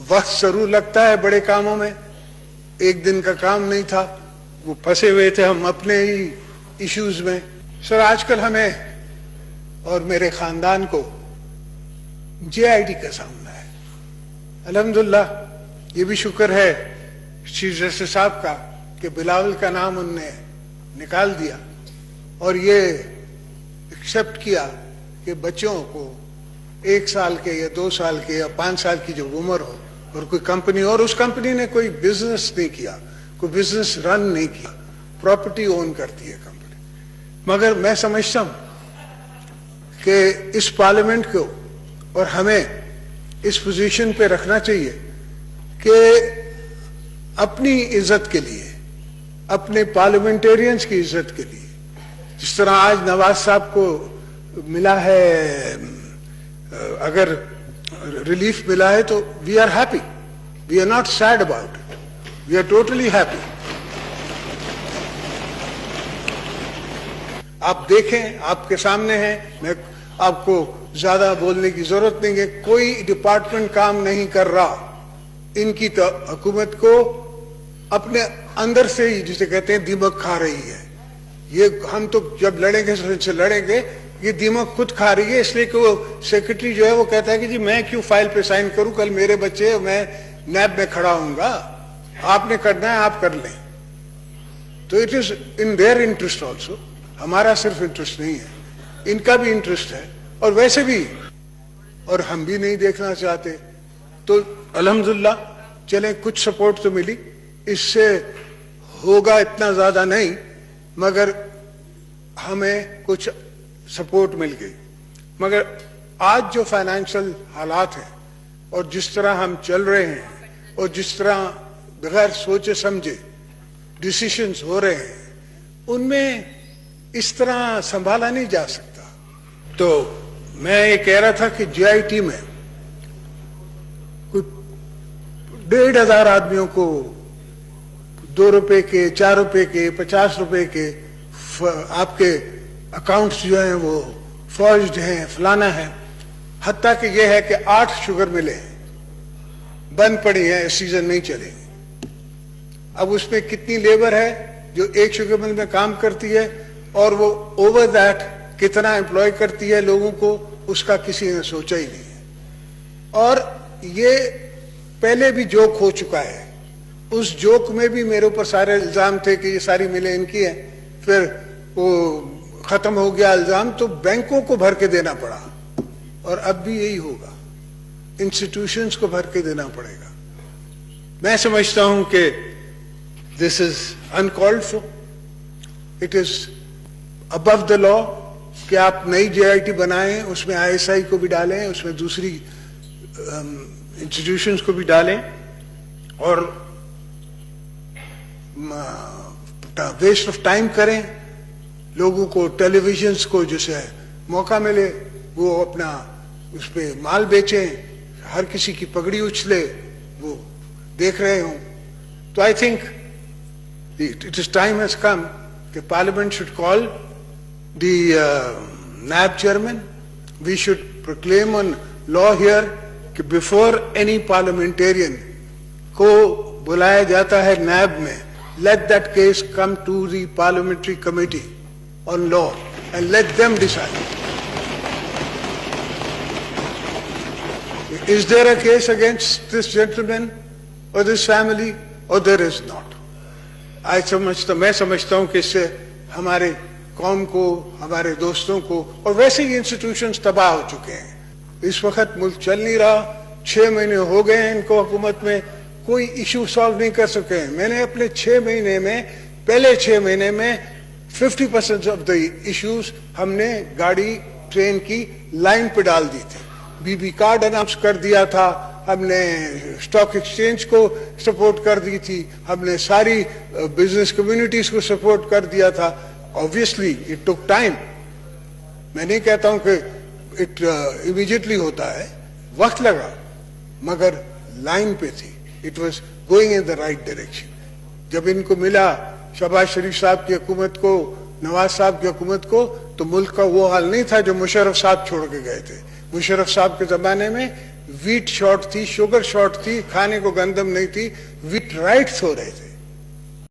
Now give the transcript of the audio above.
وقت ضرور لگتا ہے بڑے کاموں میں, ایک دن کا کام نہیں تھا, وہ پھنسے ہوئے تھے ہم اپنے ہی ایشوز میں. سر آج کل ہمیں اور میرے خاندان کو JIT کا سامنا ہے. الحمدللہ یہ بھی شکر ہے چیف جسٹس صاحب کا کہ بلاول کا نام ان نے نکال دیا اور یہ ایکسپٹ کیا کہ بچوں کو 1 سال کے یا 2 سال کے یا 5 سال کی جو عمر ہو اور کوئی کمپنی, اور اس کمپنی نے کوئی بزنس نہیں کیا, کوئی بزنس رن نہیں کیا, پراپرٹی اون کرتی ہے کمپنی. مگر میں سمجھتا ہوں کہ اس پارلیمنٹ کو اور ہمیں اس پوزیشن پہ رکھنا چاہیے کہ اپنی عزت کے لیے, اپنے پارلیمنٹیرینز کی عزت کے لیے, جس طرح آج نواز صاحب کو ملا ہے, اگر ریلیف ملا ہے تو we are happy, we are not sad about it, we are totally happy. آپ دیکھیں, آپ کے سامنے ہیں, میں آپ کو زیادہ بولنے کی ضرورت نہیں ہے, کوئی ڈپارٹمنٹ کام نہیں کر رہا. ان کی تو حکومت کو اپنے اندر سے ہی جسے کہتے ہیں دیمک کھا رہی ہے. یہ ہم تو جب لڑیں گے سے لڑیں گے, یہ دیمک خود کھا رہی ہے, اس لیے کہ وہ سیکرٹری جو ہے وہ کہتا ہے کہ جی میں کیوں فائل پہ سائن کروں, کل میرے بچے, میں نیب میں کھڑا ہوں گا, آپ نے کرنا ہے آپ کر لیں. تو it is in their interest also, ہمارا صرف انٹرسٹ نہیں ہے, ان کا بھی انٹرسٹ ہے, اور ویسے بھی اور ہم بھی نہیں دیکھنا چاہتے. تو الحمدللہ چلیں کچھ سپورٹ تو ملی, اس سے ہوگا اتنا زیادہ نہیں مگر ہمیں کچھ سپورٹ مل گئی. مگر آج جو فائنینشل حالات ہیں اور جس طرح ہم چل رہے ہیں اور جس طرح بغیر سوچے سمجھے ڈیسیشنز ہو رہے ہیں, ان میں اس طرح سنبھالا نہیں جا سکتا. تو میں یہ کہہ رہا تھا کہ JIT میں کوئی 1,500 آدمیوں کو 2 روپے کے, 4 روپے کے, 50 روپے کے آپ کے اکاؤنٹس جو ہیں وہ فورجڈ ہیں, فلانا ہے. حتیٰ کہ یہ ہے کہ 8 شوگر ملیں بند پڑی ہیں, سیزن نہیں چلے. اب اس میں کتنی لیبر ہے جو ایک شوگر مل میں کام کرتی ہے, اور وہ اوور دیٹ کتنا امپلائی کرتی ہے لوگوں کو, اس کا کسی نے سوچا ہی نہیں ہے. اور یہ پہلے بھی جوک ہو چکا ہے, اس جوک میں بھی میرے اوپر سارے الزام تھے کہ یہ ساری ملیں ان کی ہیں, پھر وہ ختم ہو گیا الزام تو بینکوں کو بھر کے دینا پڑا, اور اب بھی یہی ہوگا, انسٹیٹیوشنز کو بھر کے دینا پڑے گا. میں سمجھتا ہوں کہ دس از uncalled for, it is above the law کہ آپ نئی JIT بنائیں, اس میں ISI کو بھی ڈالیں, اس میں دوسری انسٹیٹیوشنز کو بھی ڈالیں, اور ویسٹ آف ٹائم کریں. لوگوں کو ٹیلی ویژنس کو جسے موقع ملے وہ اپنا اس پہ مال بیچیں, ہر کسی کی پگڑی اچھلے, وہ دیکھ رہے ہوں. تو I think it is time has come کہ parliament should call the NAB chairman. We should proclaim on law here کہ before any parliamentarian کو بلایا جاتا ہے NAB میں, let that case come to the parliamentary committee on law and let them decide. Is there a case against this gentleman or this family or there is not? میں سمجھتا ہوں کہ اس سے ہمارے قوم کو, ہمارے دوستوں کو, اور ویسے ہی انسٹیٹیوشنز تباہ ہو چکے ہیں. اس وقت ملک چل نہیں رہا, 6 مہینے ہو گئے ہیں ان کو حکومت میں, کوئی ایشو سالو نہیں کر سکے ہیں. میں نے اپنے 6 مہینے میں, پہلے 6 مہینے میں 50% آف دا ایشوز ہم نے گاڑی ٹرین کی لائن پہ ڈال دی تھی. BB کارڈ اناؤنس کر دیا تھا, ہم نے اسٹاک ایکسچینج کو سپورٹ کر دی تھی, ہم نے ساری بزنس کمیونٹیز کو سپورٹ کر دیا تھا. Obviously it took time. میں نہیں کہتا ہوں کہ it immediately ہوتا ہے, وقت لگا, مگر لائن پہ تھی. It was going in the right direction. جب ان کو ملا شہباز شریف صاحب کی حکومت کو, نواز صاحب کی حکومت کو, تو ملک کا وہ حال نہیں تھا جو مشرف صاحب چھوڑ کے گئے تھے. مشرف صاحب کے زمانے میں ویٹ شارٹ تھی, شوگر شارٹ تھی, کھانے کو گندم نہیں تھی, ویٹ رائٹس ہو رہے تھے.